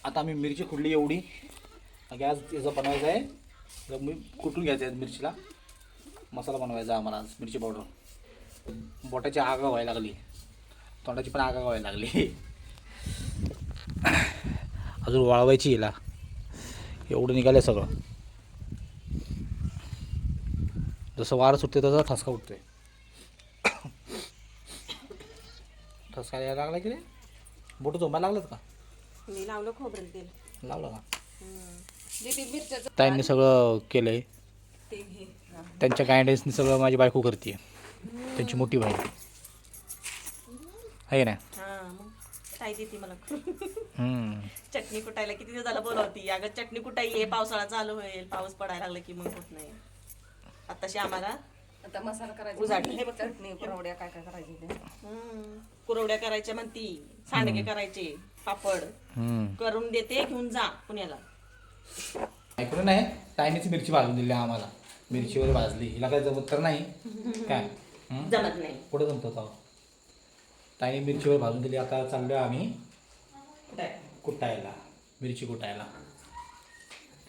आता आम्ही मिरची कुटली एवढी गॅस याचं बनवायचं आहे. तर मी कुटून घ्यायचं आहे मिरचीला. मसाला बनवायचा आम्हाला आज मिरची पावडर. बोटाची आग व्हायला लागली, तोंडाची पण आग व्हायला लागली. अजून वाळवायची हिला. एवढं निघालं सगळं. जसं वारं सुटते तसं ठसका उठतोय. ठसका यायला लागला की रे? बोट झोंबायला लागलं का? मी लावलं खोबरेल तेल. लावलं का? ताईंनी सगळं केलंय. त्यांच्या गायडन्सनी सगळं माझी बायको करते. त्यांची मोठी बाई आहे ना. ताई देते मला. चटणी कुटायला किती दिवस झाला बोलवती. अगं चटणी कुटाई आहे, पावसाळा चालू होईल, पाऊस पडायला लागला की मग होत नाही. आताशी आम्हाला आता मसाला करायचा, उजाडलं. हे बघ चटणी कुरवड्या काय काय करायची ते. कुरवड्या करायच्या म्हणती, सांडगे करायचे, पापड करून देते, घेऊन जा पुण्याला. ऐकलं नाही, ताईनेच मिरची भाजून दिली आम्हाला. मिरचीवर भाजली. हिला काय जमत तर नाही काय? जमत नाही. कुठं जमत होता? ताईने मिरचीवर भाजून दिली. आता चाललोय आम्ही कुटायला, मिरची कुटायला.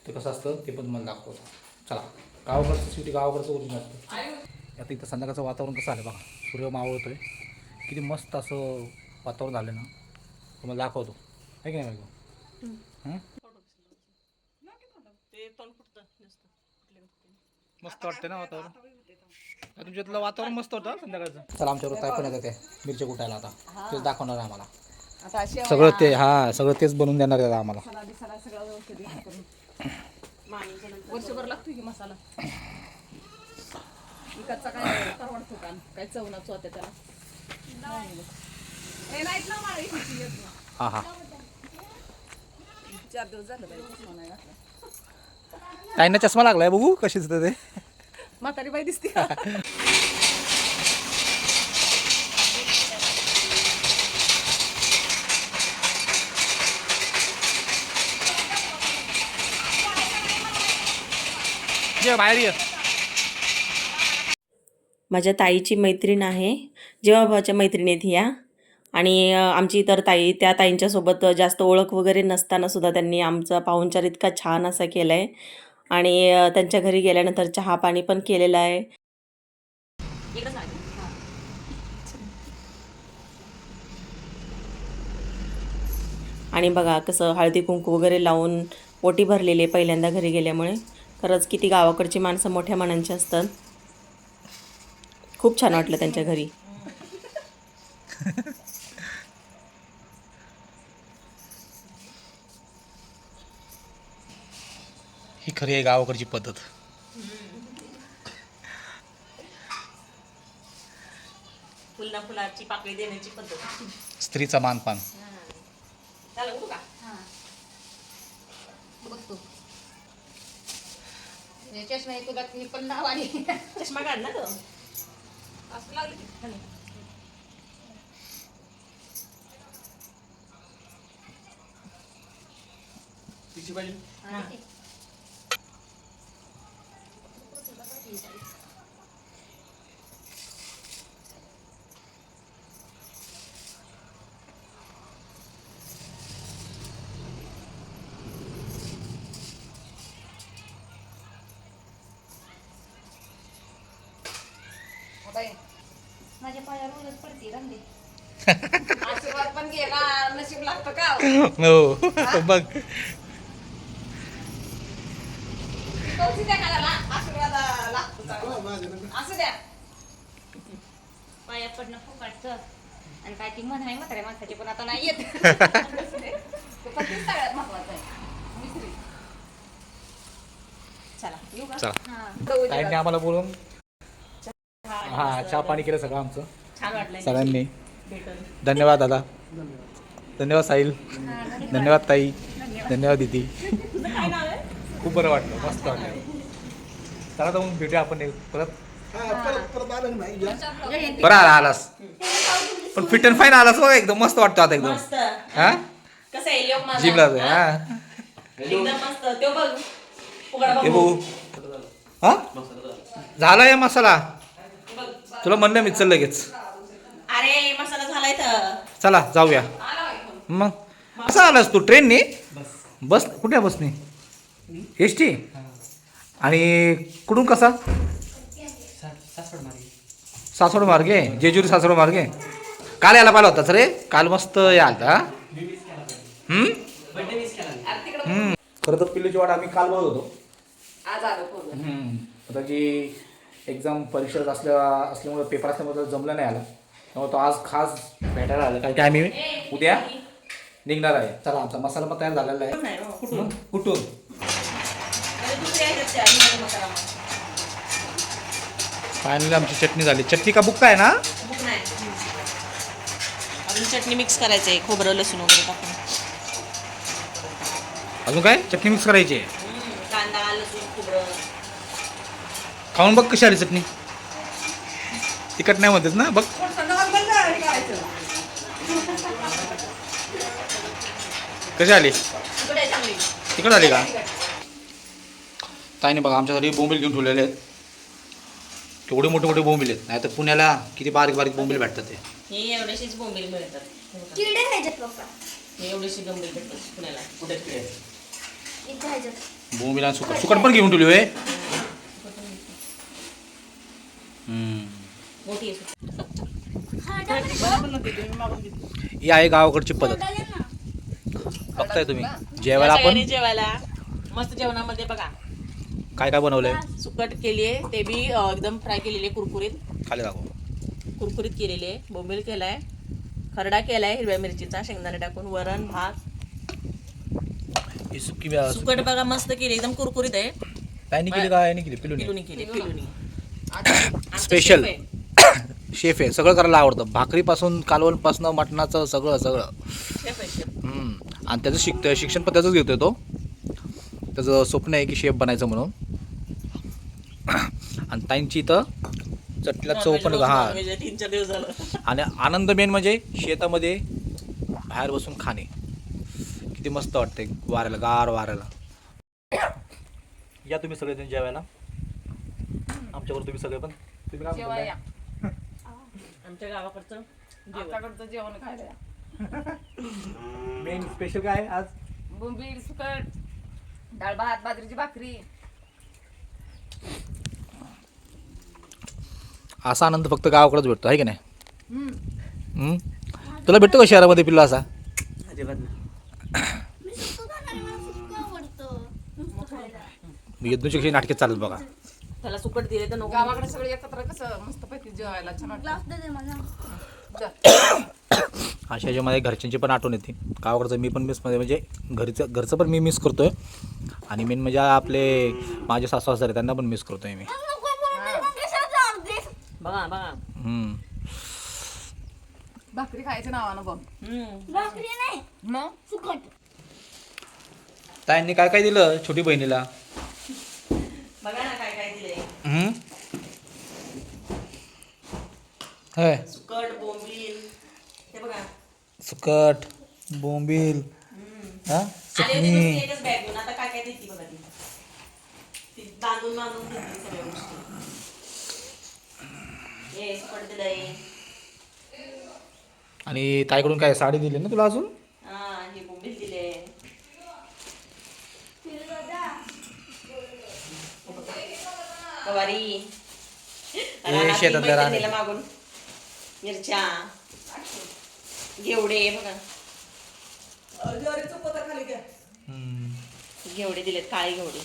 ते कसं असतं ते पण मला दाखवतो. चला. गावाकडचं शेवटी गावाकडचं ओरिजिनल असतं. आता इथं संध्याकाळचं वातावरण कसं आलं बघा. सूर्य मावळतोय. किती मस्त असं वातावरण झालं ना, तुम्हाला दाखवतो. आहे की नाही बायको? मस्त वाटतं ना वातावरण. तुमच्यातलं वातावरण मस्त होतं संध्याकाळचं. चला आमच्यावर काय पण येतं ते मिरची कुटायला. आता तेच दाखवणार आहे आम्हाला आता सगळं. ते सगळं तेच बनवून देणार आहे आम्हाला. मसाला सगळं व्यवस्थित हे करून. वर्षभर लागतो की मसाला. विकतचा काय परवडतो का? काय चवनाच होते त्याला. नाहीत ना मला इथे येत नाही. हां 4 दिवस झालं तरी चष्मा नाही घातला. ताईंना चष्मा लागलाय, बघू कशीच ते. म्हातारी बाई दिसते. बाहेर ये. माझ्या ताईची मैत्रीण आहे, जेव्हाभावाच्या मैत्रिणी आहेत ह्या. आणि आमची इतर ताई, त्या ताईंच्यासोबत जास्त ओळख वगैरे नसताना सुद्धा त्यांनी आमचा पाहुणचार इतका छान असा केला आहे. आणि त्यांच्या घरी गेल्यानंतर चहा पाणी पण केलेलं आहे. आणि बघा कसं हळदी कुंकू वगैरे लावून ओटी भरलेली पहिल्यांदा घरी गेल्यामुळे. खरंच किती गावाकडची माणसं मोठ्या मनांची असतात. खूप छान वाटलं त्यांच्या घरी. ही खरी आहे गावाकडची पद्धत. फुलना फुलाची पाकळी देण्याची पद्धत. स्त्रीचा मानपान. चला उठू का? बघतो चष्मा तुला ही पण नाव आली. चष्मा काढ ना तो. असं लागलं की खाली. माझ्या पायावर रोजच पडते रंगे. आशीर्वाद पण गेला, नशीब लागतं का? हो बघ. कौशी द्या का आशीर्वाद लागतो. असू द्या. पाया पडणं फुकटचं आणि काय ती म्हण आहे म्हाताऱ्या माणसाची पण आता नाही येत. पण तीच सगळ्यात महत्वाचं आहे. मिसरी. चला येऊ का? चला. ताईंनी आम्हाला बोलून चहा पाणी केलं सगळं आमचं. छान वाटलं सगळ्यांनी. भेटून. धन्यवाद दादा. धन्यवाद साहिल. धन्यवाद ताई. धन्यवाद दीदी. काय नाव आहे? खूप बरं वाटलं, मस्त वाटलं. चला तर मग भेटूया आपण परत. बरं आलास पण फिट अँड फाईन आलास बघा. एकदम मस्त वाटतं आता एकदम. मस्त. हा कसं आहे योग माझा? जिमला एकदम मस्त. तो बघ फुगडा हे बघू. बघू. हा झाला या मसाला. तुला म्हणलं मी चल लगेच. अरे मसाला झालाय तर. चला जाऊया. मग कसं आलास तू ट्रेनने? बस कुठे बसने? S T? आणि कुठून कसा? सासवड मार्गे, जेजुरी सासवड मार्गे. काल यायला पाहिला होताच रे, काल मस्त यालता. खरं तर पिल्लूची वाट आम्ही काल बघत होतो. आज आलो पूर्ण. आता जी एक्झाम परीक्षा असल्यामुळे पेपर असल्यामुळे जमलं नाही आलं, त्यामुळे तो आज खास भेटायला आला, कारण की आम्ही उद्या निघणार आहे. चला आमचा मसाला पण तयार झालेला आहे. कुठून? फायनली आमची चटणी झाली. चटणी का बुक्का आहे ना? अजून चटणी मिक्स करायचं आहे, खोबरं लसूण वगैरे टाकून. अजून काय चटणी मिक्स करायची आहे? कांदा लसूण खोबरं. खाऊन बघ कशी आली चटणी. तिखट नाही म्हणतेस ना? बघ कशी आली. तिखट आली का? ताईने बघा आमच्यासाठी बोंबील घेऊन ठेवलेले आहेत. केवढे मोठे मोठे बोंबील आहेत. नाही तर पुण्याला किती बारीक बारीक बोंबील भेटतात ते. हे एवढेशीच बोंबील मिळतात. किडे ह्याच्यात पप्पा. हे एवढीशी बोंबील भेटतात पुण्याला. इथे ह्याच्यात. बोंबील आणि सुकट सुकट पण घेऊन ठेवली होय. मोठी आहे. ही आहे गावाकडची पद्धत. बघताय तुम्ही जेवायला आपण तयारी जेवायला. मस्त जेवणामध्ये बघा काय काय बनवलंय. सुकट केली आहे, ते बी एकदम फ्राय केलेली आहे, कुरकुरीत खाली दाखव. कुरकुरीत केलेली आहे. बोंबील केलाय, खरडा केलाय हिरव्या मिरचीचा, शेंगदाणे टाकून, वरण भात. ही सुकी सुकट बघा मस्त केली, एकदम कुरकुरीत आहे. ताईने केली का याने केली? पिलूने पिलुनी केली, पिलुनी. स्पेशल शेफ आहे. सगळं करायला आवडतं, भाकरीपासून कालवणपासून मटणाचं सगळं सगळं. शेफ आहे, शेफ. आणि त्याचं शिक्षण पण त्याचंच घेतोय तो. त्याचं स्वप्न आहे की शेफ बनायचं म्हणून. आणि ताईंची इथं चटणीला चव पण हा. 3-4 दिवस झालं. आणि आनंद मेन म्हणजे शेतामध्ये बाहेर बसून खाणे किती मस्त वाटते, वाऱ्याला, गार वाऱ्याला. या तुम्ही सगळेजण जेवायला आमच्यावर. तुम्ही सगळे पण तुम्ही काय जेवाय या. आमच्या गावाकडचं आमच्याकडचं जेवण खायला या. मेन स्पेशल काय आहे आज? बोंबील सुकट, डाळ भात, बाजरीची भाकरी. असा आनंद फक्त गावाकडेच भेटतो आहे की नाही? तुला भेटतो का शहरामध्ये पिल्ला असा? यज्ञची कशी नाटके चालत बघा. त्याला सुकट दिले तर नको. गावाकडे सगळे एकत्र कसं मस्त पैकी जेवायला छान वाटतं. अशा याच्यामध्ये घरच्यांची पण आठवण येते. गावाकडचं मी पण मिसमध्ये म्हणजे घरचं पण मी मिस करतोय. आणि मेन म्हणजे आपले माझे सासू सासरे त्यांना पण मिस करतोय मी. बघा बघा. भाकरी खायच्या नावानं बघ. मग सुकट. ताईंनी काय काय दिलं छोटी बहिणीला? बघा ना काय काय दिले. होय, सुकट बोंबील. हे बघा सुकट बोंबील हा चटणी. एकच बॅग घेऊन आता काय काय देते बघा ती बांधून बांधून देते सगळ्या गोष्टी. हे सुकट दिलंय. आणि ताईकडून काय साडी दिली ना तुला अजून? हा हे बोंबील दिले. गवारी शेतातल्या राणी. मागून मिरच्या घेवडे बघा. घेवडे दिलेत, काळे घेवडे.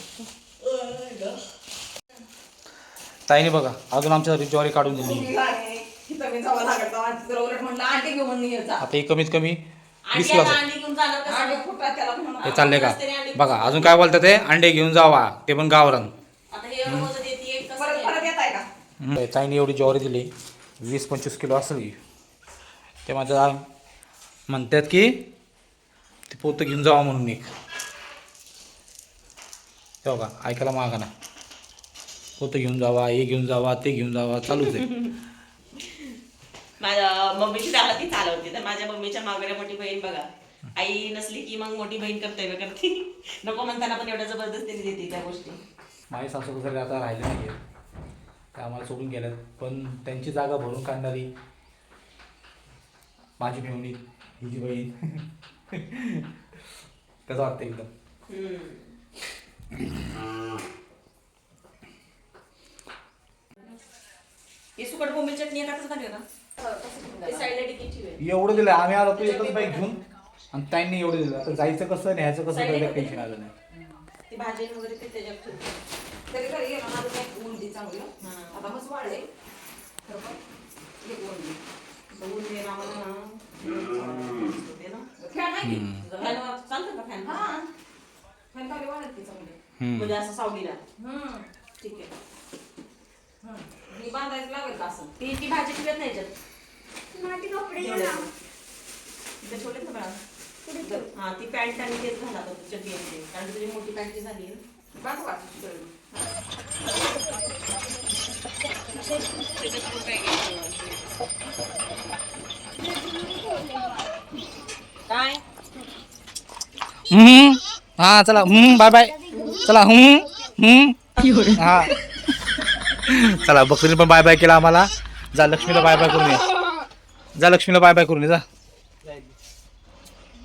ताईने बघा अजून आमच्यासाठी ज्वारी काढून दिली. आता ही कमीत कमी 20 किलो हे चाललंय का बघा. अजून काय बोलतात ते? अंडे घेऊन जावा, ते पण गावरान. ताईने एवढी ज्वारी दिली, 20-25 किलो असेल. ते माझ्या म्हणतात की ते पोतं घेऊन जावा म्हणून. एक ते बघा ऐकायला मागा ना. पोतं घेऊन जावा, हे घेऊन जावा, ते घेऊन जावा, चालूच आहे. माझ्या मम्मीची डाळ ती चालवते, तर माझ्या मम्मीच्या मागण्या मोठी बहीण बघा. आई नसली की मग मोठी बहीण कर्तव्य करते. नको म्हणताना पण एवढ्या जबरदस्तीने देते त्या गोष्टी. माझे सासू सासरे आता राहिले नाही आहेत, ते आम्हाला सोडून गेल्यात. पण त्यांची जागा भरून काढणारी माझी मेवणी, हिची बहीण कसं वाटतं एकदम. हे सुकट बोंबील चटणी एकाच घालूया ना ते साईडला टिकीट ठेवूया. एवढं दिलं आम्ही आलो तू एकच बाईक घेऊन आणि त्यांनी एवढं दिलं. आता जायचं कसं न्यायचं कसं काही टेन्शन आलं नाही. ती भाजी वगैरे ते त्याच्यात ठेवतो. तरी घरी गेलो ना आता काही उंडी चांगली आता मस्त वाढेल खरं पण एक उंडी बघून दे ना आम्हाला ना. फॅन आहे की? फॅन चालतं का फॅन? हा फॅन खाली वाढत की चांगली म्हणजे असं सावलीला. ठीक आहे ही बांधायचं लागेल का असं ती भाजी ठेवत नाही याच्यात. इथे छोटे ना बाळा. हा ती पॅन्ट आणि तेच घाला तो चटणी आणि ते. कारण तुझी मोठी पॅन्ट ती झाली आहे. बांधू का काय हा चला बाय बाय चला हा चला बकरीने पण बाय बाय केला आम्हाला. जा लक्ष्मीला बाय बाय करून ये. जा लक्ष्मीला बाय बाय करून ये. जा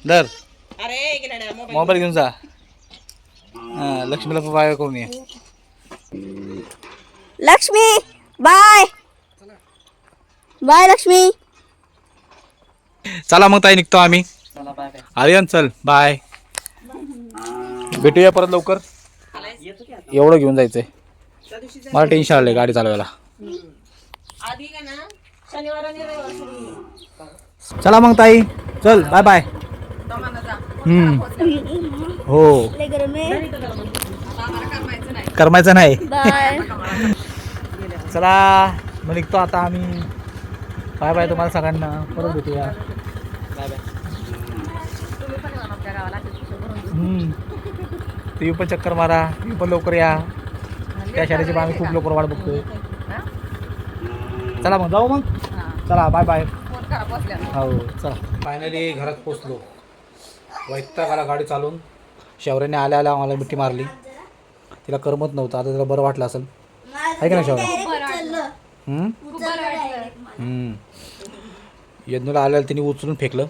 दर अरे गेला ना मोबाईल. मोबाईल घेऊन जा. हा लक्ष्मीला पण बाय बाय करून ये. Lakshmi bye bye Lakshmi. चला मग ताई निघतो आम्ही. आर्यन चल बाय. भेटूया परत लवकर. एवढं घेऊन जायचंय. मला टेन्शन आलंय गाडी चालवायला. आधी का ना शनिवार आणि रविवार सुरू. चला मग ताई चल बाय बाय. हो लय गरम आहे. करमायचं नाही. बाय चला मग निघतो आता आम्ही. बाय बाय तुम्हाला सगळ्यांना. परत भेटूया. Bye bye. तुम्ही पण चक्कर मारा. तुम्ही पण लवकर या. त्या शाळेची पण आम्ही खूप लवकर वाट बघतोय. चला मग जाऊ मग. चला बाय बाय. हो चला. फायनली घरात पोचलो. वैताग आला गाडी चालवून. शौर्याने आल्या आल्या आम्हाला मिठी मारली. तिला करमत नव्हतं. आता तिला बरं वाटलं असेल आहे का नाही शौर्य? यज्ञला आल्याला तिने उचलून फेकलं.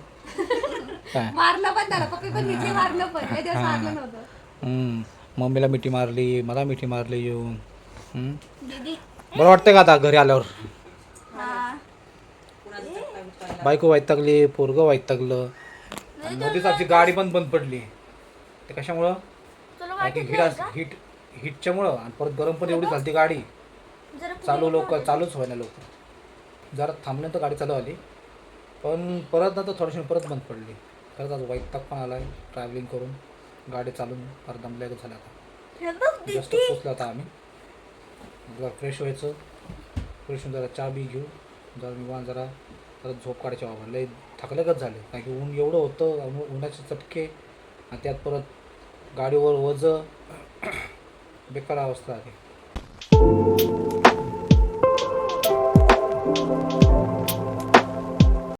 काय मारलं पण त्याला पप्पी पण मिठी मारलं पण हे दिवस मारलं नव्हतं. मम्मीला मिठी मारली. मला मिठी मारली येऊन. बरं वाटतंय का आता घरी आल्यावर? बायको वैतागली. पोरगं वैतागलं. मध्येच आमची गाडी पण बंद पडली. ते कशामुळं? हिटच्यामुळं. आणि परत गरम पण एवढी झाली गाडी. चालूच व्हायला लवकर. जरा थांबल्यानंतर गाडी चालू आली. पण परत नंतर थोडीशी परत बंद पडली. खरंच आज वैताग पण आला आहे ट्रॅव्हलिंग करून. गाडी चालून फार दमल्यागत झालं आता. जास्त पोचलो आता आम्ही. जरा फ्रेश व्हायचं. फ्रेश होऊन जरा चहा बी घेऊ. जरा निवांत जरा परत झोप काढायची बाबा. लय थकल्यागत झाले. कारण की ऊन एवढं होतं. उन्हाचे चटके आणि त्यात परत गाडीवर वजं. बेकार अवस्था आहे.